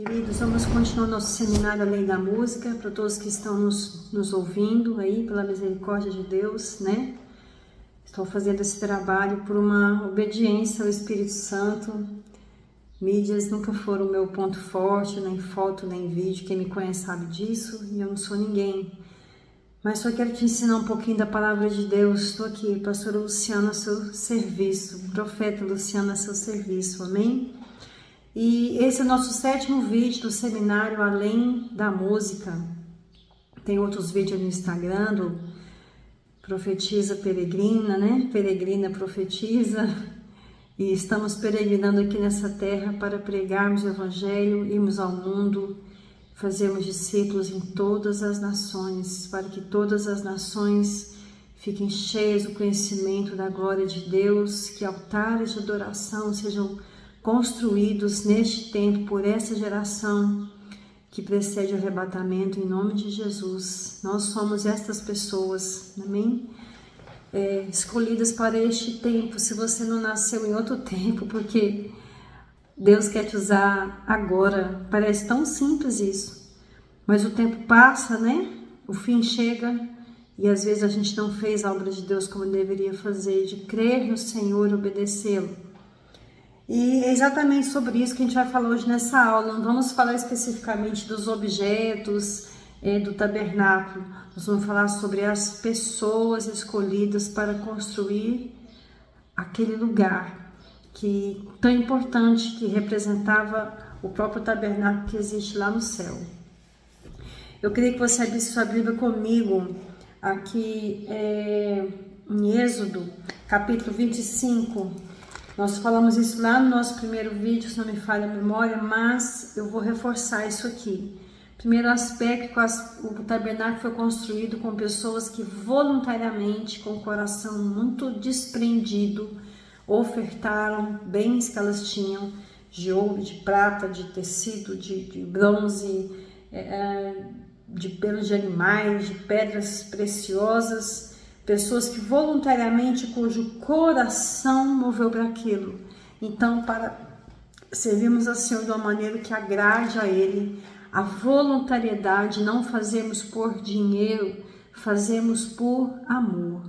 Queridos, vamos continuar nosso seminário Além da Música, para todos que estão nos ouvindo aí, pela misericórdia de Deus, né? Estou fazendo esse trabalho por uma obediência ao Espírito Santo. Mídias nunca foram o meu ponto forte, nem foto, nem vídeo. Quem me conhece sabe disso, e eu não sou ninguém. Mas só quero te ensinar um pouquinho da palavra de Deus. Estou aqui, pastora Luciana, a seu serviço, profeta Luciana, a seu serviço, amém? E esse é o nosso 7º vídeo do seminário Além da Música. Tem outros vídeos no Instagram do Profetiza Peregrina, né? Peregrina Profetiza. E estamos peregrinando aqui nessa terra para pregarmos o Evangelho, irmos ao mundo, fazermos discípulos em todas as nações, para que todas as nações fiquem cheias do conhecimento da glória de Deus, que altares de adoração sejam construídos neste tempo por essa geração que precede o arrebatamento, em nome de Jesus. Nós somos estas pessoas, amém? Escolhidas para este tempo. Se você não nasceu em outro tempo, porque Deus quer te usar agora. Parece tão simples isso, mas o tempo passa, né? O fim chega e às vezes a gente não fez a obra de Deus como deveria fazer, de crer no Senhor e obedecê-lo. E é exatamente sobre isso que a gente vai falar hoje nessa aula. Não vamos falar especificamente dos objetos do tabernáculo. Nós vamos falar sobre as pessoas escolhidas para construir aquele lugar que tão importante, que representava o próprio tabernáculo que existe lá no céu. Eu queria que você abrisse sua Bíblia comigo aqui em Êxodo, capítulo 25. Nós falamos isso lá no nosso primeiro vídeo, se não me falha a memória, mas eu vou reforçar isso aqui. Primeiro aspecto, o tabernáculo foi construído com pessoas que voluntariamente, com o coração muito desprendido, ofertaram bens que elas tinham, de ouro, de prata, de tecido, de bronze, de pelos de animais, de pedras preciosas. Pessoas que voluntariamente, cujo coração moveu para aquilo. Então, para servirmos ao Senhor de uma maneira que agrade a Ele, a voluntariedade, não fazemos por dinheiro, fazemos por amor.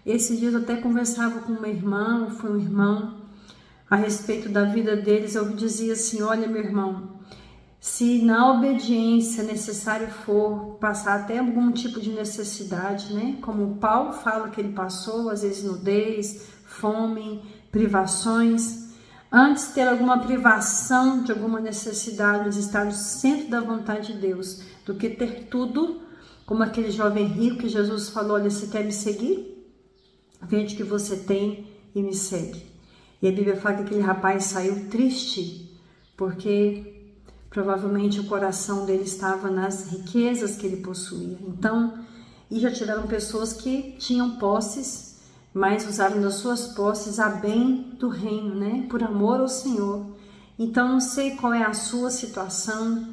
Esses dias eu até conversava com uma irmã, foi um irmão, a respeito da vida deles. Eu dizia assim: olha, meu irmão, se na obediência necessário for passar até algum tipo de necessidade, né? Como Paulo fala que ele passou, às vezes nudez, fome, privações, antes ter alguma privação de alguma necessidade, mas estar no centro da vontade de Deus, do que ter tudo, como aquele jovem rico que Jesus falou: olha, você quer me seguir? Vende o que você tem e me segue. E a Bíblia fala que aquele rapaz saiu triste, porque provavelmente o coração dele estava nas riquezas que ele possuía. Então, e já tiveram pessoas que tinham posses, mas usaram das suas posses a bem do reino, né? Por amor ao Senhor. Então, não sei qual é a sua situação,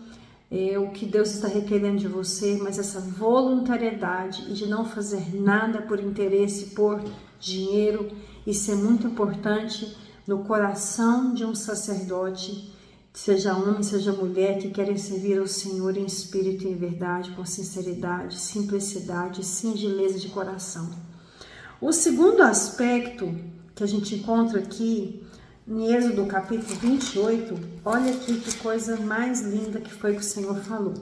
o que Deus está requerendo de você, mas essa voluntariedade e de não fazer nada por interesse, por dinheiro, isso é muito importante no coração de um sacerdote, seja homem, seja mulher, que querem servir ao Senhor em espírito e em verdade, com sinceridade, simplicidade, singeleza de coração. O segundo aspecto que a gente encontra aqui em Êxodo capítulo 28, olha aqui que coisa mais linda que foi que o Senhor falou.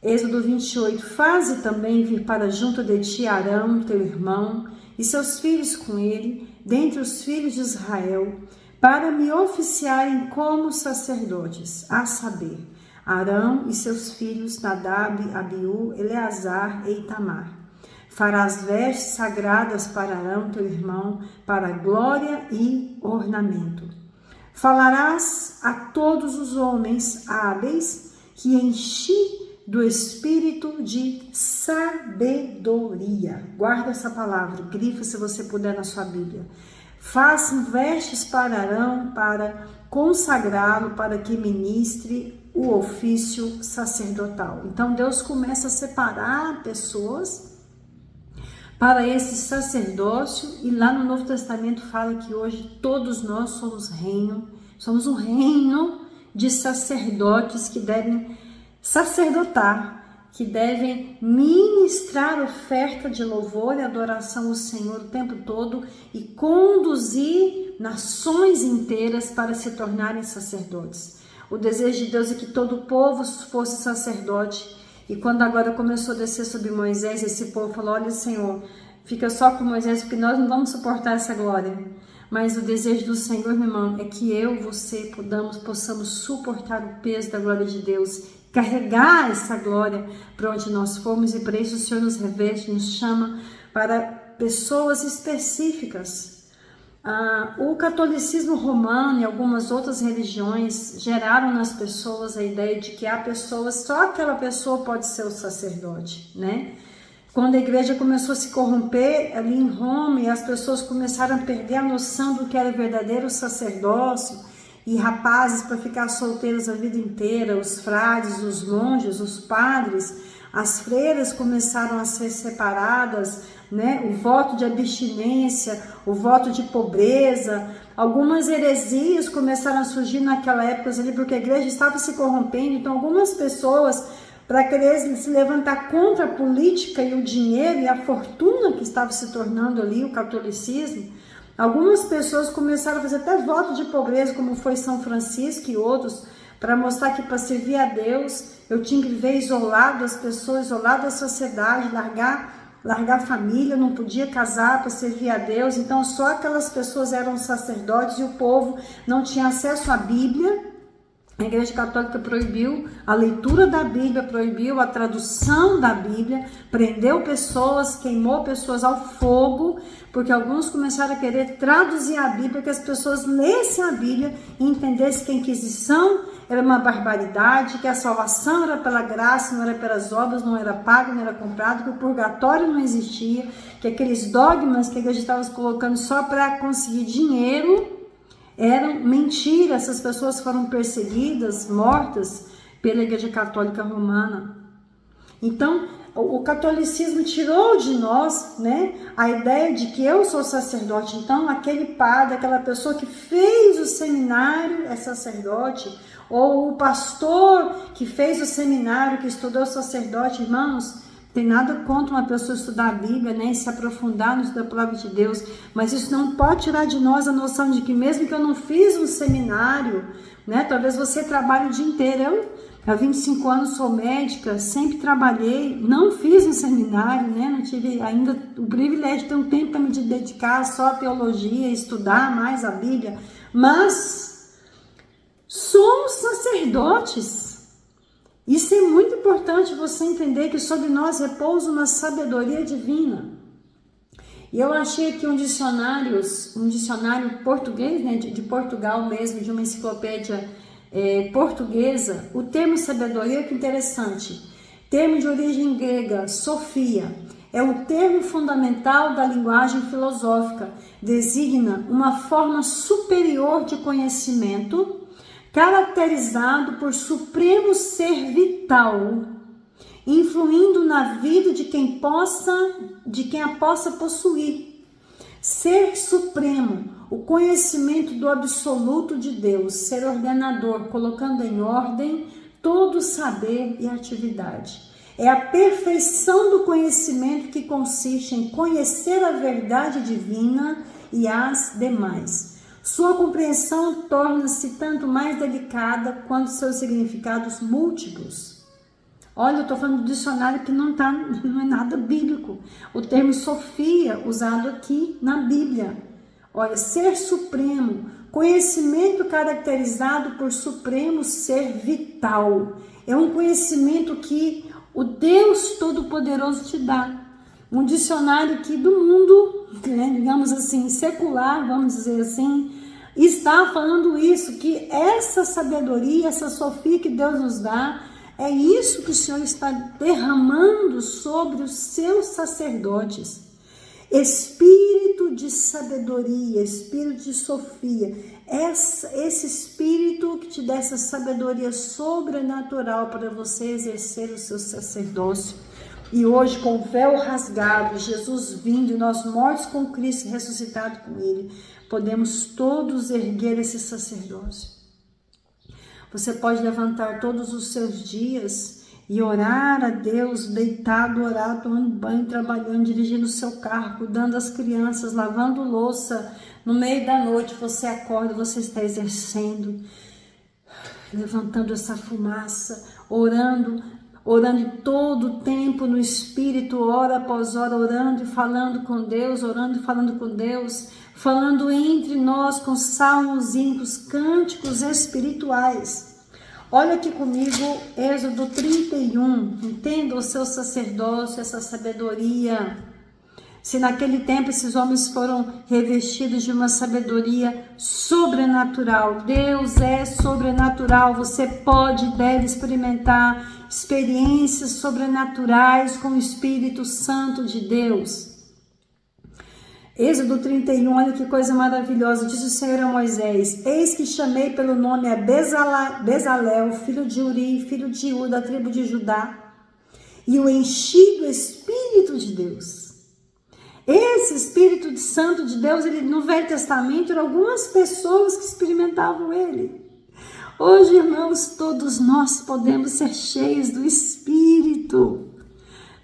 Êxodo 28, faze também vir para junto de ti Arão, teu irmão, e seus filhos com ele, dentre os filhos de Israel, para me oficiarem como sacerdotes, a saber, Arão e seus filhos Nadab, Abiú, Eleazar e Itamar. Farás vestes sagradas para Arão, teu irmão, para glória e ornamento. Falarás a todos os homens hábeis que enchi do espírito de sabedoria. Guarda essa palavra, grifa se você puder na sua Bíblia. Façam vestes para Arão, para consagrá-lo, para que ministre o ofício sacerdotal. Então Deus começa a separar pessoas para esse sacerdócio, e lá no Novo Testamento fala que hoje todos nós somos um reino de sacerdotes que devem sacerdotar, que devem ministrar oferta de louvor e adoração ao Senhor o tempo todo e conduzir nações inteiras para se tornarem sacerdotes. O desejo de Deus é que todo o povo fosse sacerdote. E quando agora começou a descer sobre Moisés, esse povo falou: olha, Senhor, fica só com Moisés, porque nós não vamos suportar essa glória. Mas o desejo do Senhor, meu irmão, é que eu e você possamos suportar o peso da glória de Deus, carregar essa glória para onde nós formos, e para isso o Senhor nos reveste, nos chama para pessoas específicas. O catolicismo romano e algumas outras religiões geraram nas pessoas a ideia de que há pessoas, só aquela pessoa pode ser o sacerdote, né? Quando a igreja começou a se corromper ali em Roma e as pessoas começaram a perder a noção do que era verdadeiro sacerdócio, e rapazes para ficar solteiros a vida inteira, os frades, os monges, os padres, as freiras começaram a ser separadas, né? O voto de abstinência, o voto de pobreza, algumas heresias começaram a surgir naquela época ali, porque a igreja estava se corrompendo. Então algumas pessoas, para querer se levantar contra a política e o dinheiro e a fortuna que estava se tornando ali o catolicismo, algumas pessoas começaram a fazer até voto de pobreza, como foi São Francisco e outros, para mostrar que para servir a Deus eu tinha que viver isolado das pessoas, isolado da sociedade, largar a família, não podia casar para servir a Deus. Então só aquelas pessoas eram sacerdotes e o povo não tinha acesso à Bíblia. A Igreja Católica proibiu a leitura da Bíblia, proibiu a tradução da Bíblia, prendeu pessoas, queimou pessoas ao fogo, porque alguns começaram a querer traduzir a Bíblia, que as pessoas lessem a Bíblia e entendessem que a Inquisição era uma barbaridade, que a salvação era pela graça, não era pelas obras, não era pago, não era comprado, que o purgatório não existia, que aqueles dogmas que a igreja estava colocando só para conseguir dinheiro eram mentira. Essas pessoas foram perseguidas, mortas pela Igreja Católica Romana. Então, o catolicismo tirou de nós, né, a ideia de que eu sou sacerdote. Então, aquele padre, aquela pessoa que fez o seminário é sacerdote, ou o pastor que fez o seminário, que estudou sacerdote. Irmãos, tem nada contra uma pessoa estudar a Bíblia, né, e se aprofundar no estudo da palavra de Deus, mas isso não pode tirar de nós a noção de que mesmo que eu não fiz um seminário, né, talvez você trabalhe o dia inteiro. Eu, há 25 anos, sou médica, sempre trabalhei, não fiz um seminário, né, não tive ainda o privilégio de ter um tempo para me dedicar só à teologia, estudar mais a Bíblia, mas somos sacerdotes. Isso é muito importante você entender, que sobre nós repousa uma sabedoria divina. E eu achei aqui um dicionário português, né, de Portugal mesmo, de uma enciclopédia portuguesa. O termo sabedoria, que interessante, termo de origem grega, sofia, é o termo fundamental da linguagem filosófica, designa uma forma superior de conhecimento, caracterizado por supremo ser vital, influindo na vida de quem a possa possuir. Ser supremo, o conhecimento do absoluto de Deus, ser ordenador, colocando em ordem todo saber e atividade. É a perfeição do conhecimento, que consiste em conhecer a verdade divina e as demais. Sua compreensão torna-se tanto mais delicada quanto seus significados múltiplos. Olha, eu estou falando do dicionário que não é nada bíblico. O termo sofia, usado aqui na Bíblia. Olha, ser supremo, conhecimento caracterizado por supremo ser vital. É um conhecimento que o Deus Todo-Poderoso te dá. Um dicionário aqui do mundo, né, digamos assim, secular, vamos dizer assim, está falando isso, que essa sabedoria, essa sofia que Deus nos dá, é isso que o Senhor está derramando sobre os seus sacerdotes. Espírito de sabedoria, espírito de sofia, esse espírito que te dá essa sabedoria sobrenatural para você exercer o seu sacerdócio. E hoje, com o véu rasgado, Jesus vindo, e nós mortos com Cristo, ressuscitado com Ele, podemos todos erguer esse sacerdócio. Você pode levantar todos os seus dias e orar a Deus, deitado, orar, tomando banho, trabalhando, dirigindo o seu carro, cuidando das crianças, lavando louça. No meio da noite você acorda, você está exercendo, levantando essa fumaça, orando todo o tempo no Espírito, hora após hora, orando e falando com Deus, orando e falando com Deus, falando entre nós com salmos, hinos, cânticos espirituais. Olha aqui comigo, Êxodo 31, entenda o seu sacerdócio, essa sabedoria. Se naquele tempo esses homens foram revestidos de uma sabedoria sobrenatural, Deus é sobrenatural, você pode e deve experimentar experiências sobrenaturais com o Espírito Santo de Deus. Êxodo 31, olha que coisa maravilhosa, diz o Senhor a Moisés: eis que chamei pelo nome a Bezalel, filho de Uri, filho de Ur, da tribo de Judá, e o enchi do Espírito de Deus. Esse Espírito Santo de Deus, ele, no Velho Testamento, eram algumas pessoas que experimentavam ele. Hoje, irmãos, todos nós podemos ser cheios do Espírito.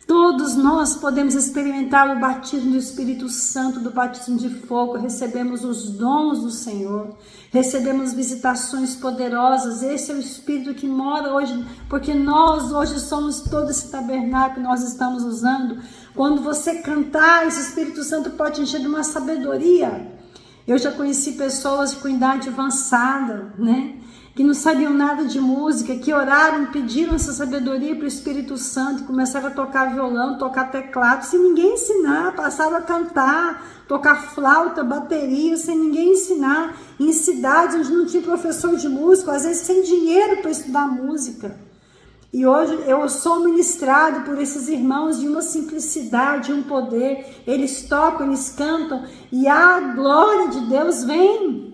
Todos nós podemos experimentar o batismo do Espírito Santo, do batismo de fogo, recebemos os dons do Senhor, recebemos visitações poderosas. Esse é o Espírito que mora hoje, porque nós hoje somos todo esse tabernáculo que nós estamos usando. Quando você cantar, esse Espírito Santo pode encher de uma sabedoria. Eu já conheci pessoas com idade avançada, né? Que não sabiam nada de música, que oraram, pediram essa sabedoria para o Espírito Santo, começaram a tocar violão, tocar teclado, sem ninguém ensinar, passaram a cantar, tocar flauta, bateria, sem ninguém ensinar, em cidades onde não tinha professor de música, às vezes sem dinheiro para estudar música. E hoje eu sou ministrado por esses irmãos de uma simplicidade, de um poder, eles tocam, eles cantam, e a glória de Deus vem.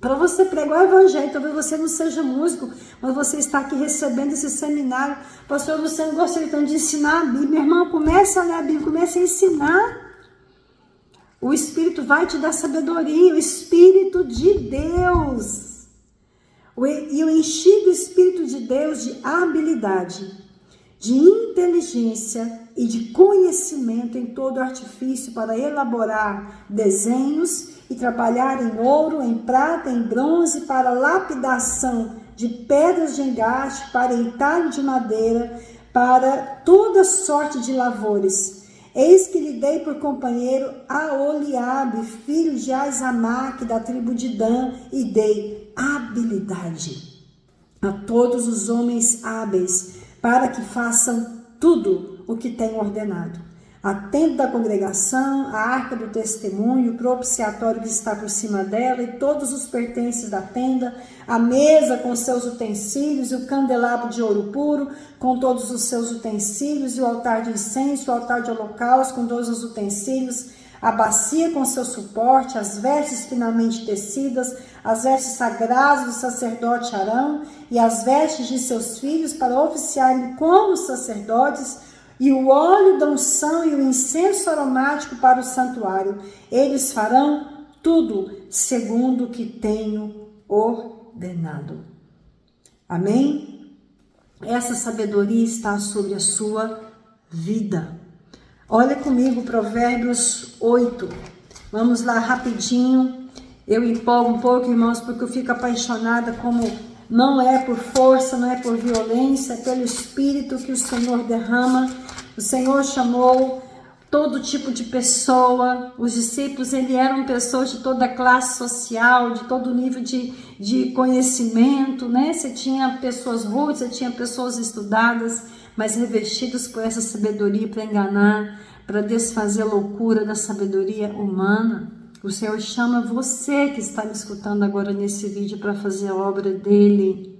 Para você pregar o evangelho, talvez você não seja músico, mas você está aqui recebendo esse seminário. Pastor Luciano, gostaria então de ensinar a Bíblia. Meu irmão, comece a ler a Bíblia, comece a ensinar. O Espírito vai te dar sabedoria, o Espírito de Deus. E eu enchi do Espírito de Deus de habilidade, de inteligência e de conhecimento em todo artifício para elaborar desenhos e trabalhar em ouro, em prata, em bronze, para lapidação de pedras de engaste, para entalho de madeira, para toda sorte de lavores. Eis que lhe dei por companheiro a Oliabe, filho de Aizamaque, da tribo de Dan, e dei habilidade a todos os homens hábeis, para que façam tudo o que tenho ordenado. A tenda da congregação, a arca do testemunho, o propiciatório que está por cima dela e todos os pertences da tenda, a mesa com seus utensílios e o candelabro de ouro puro com todos os seus utensílios e o altar de incenso, o altar de holocausto com todos os utensílios, a bacia com seu suporte, as vestes finamente tecidas, as vestes sagradas do sacerdote Arão e as vestes de seus filhos para oficiarem como sacerdotes, e o óleo da unção e o incenso aromático para o santuário. Eles farão tudo segundo o que tenho ordenado. Amém? Essa sabedoria está sobre a sua vida. Olha comigo Provérbios 8. Vamos lá rapidinho. Eu empolgo um pouco, irmãos, porque eu fico apaixonada, como não é por força, não é por violência, é pelo Espírito que o Senhor derrama. O Senhor chamou todo tipo de pessoa. Os discípulos, eles eram pessoas de toda classe social, de todo nível de conhecimento, né? Você tinha pessoas rudes, você tinha pessoas estudadas, mas revestidas por essa sabedoria para enganar, para desfazer a loucura da sabedoria humana. O Senhor chama você que está me escutando agora nesse vídeo para fazer a obra dele.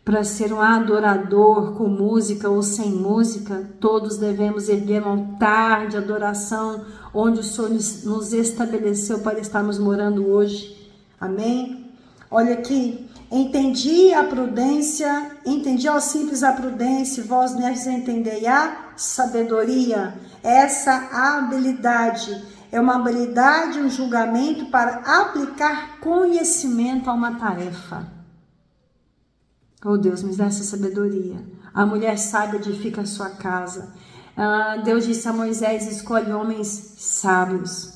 Para ser um adorador com música ou sem música, todos devemos erguer um altar de adoração onde o Senhor nos estabeleceu para estarmos morando hoje. Amém? Olha aqui, entendi aos simples a prudência, vós neves entendei a sabedoria. Essa habilidade é uma habilidade, um julgamento para aplicar conhecimento a uma tarefa. Oh Deus, me dá essa sabedoria. A mulher sábia edifica a sua casa. Deus disse a Moisés, escolhe homens sábios.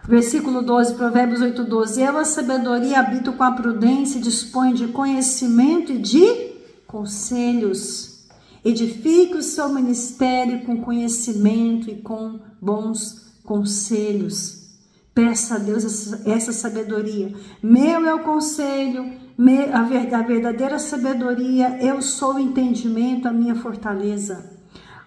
Versículo 12, Provérbios 8:12. Eu, a sabedoria, habito com a prudência e dispõe de conhecimento e de conselhos. Edifique o seu ministério com conhecimento e com bons conselhos. Peça a Deus essa sabedoria. Meu é o conselho, a verdadeira sabedoria, eu sou o entendimento, a minha fortaleza.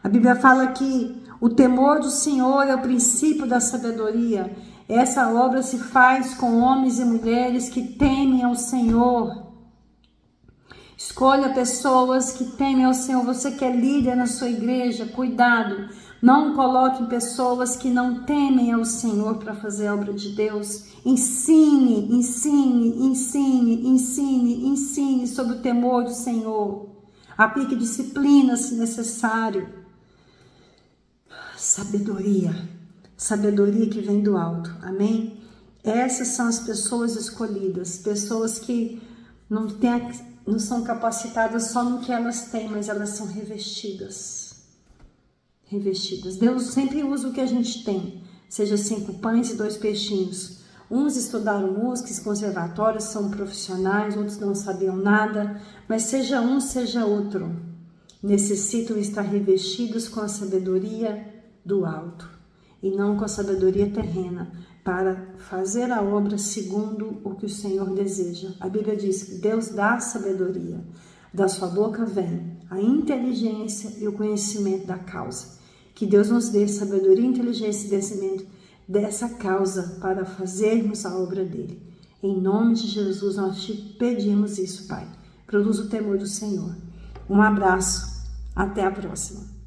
A Bíblia fala que o temor do Senhor é o princípio da sabedoria. Essa obra se faz com homens e mulheres que temem ao Senhor. Escolha pessoas que temem ao Senhor. Você que é líder na sua igreja, cuidado. Não coloque pessoas que não temem ao Senhor para fazer a obra de Deus. Ensine sobre o temor do Senhor. Aplique disciplina se necessário. Sabedoria que vem do alto, amém? Essas são as pessoas escolhidas, pessoas que não são capacitadas só no que elas têm, mas elas são revestidas. Deus sempre usa o que a gente tem, seja 5 pães e 2 peixinhos. Uns estudaram música, conservatórios, são profissionais, outros não sabiam nada, mas seja um, seja outro, necessitam estar revestidos com a sabedoria do alto e não com a sabedoria terrena, para fazer a obra segundo o que o Senhor deseja. A Bíblia diz que Deus dá sabedoria, da sua boca vem a inteligência e o conhecimento da causa. Que Deus nos dê sabedoria, inteligência e conhecimento dessa causa para fazermos a obra dele. Em nome de Jesus nós te pedimos isso, Pai. Produz o temor do Senhor. Um abraço, até a próxima.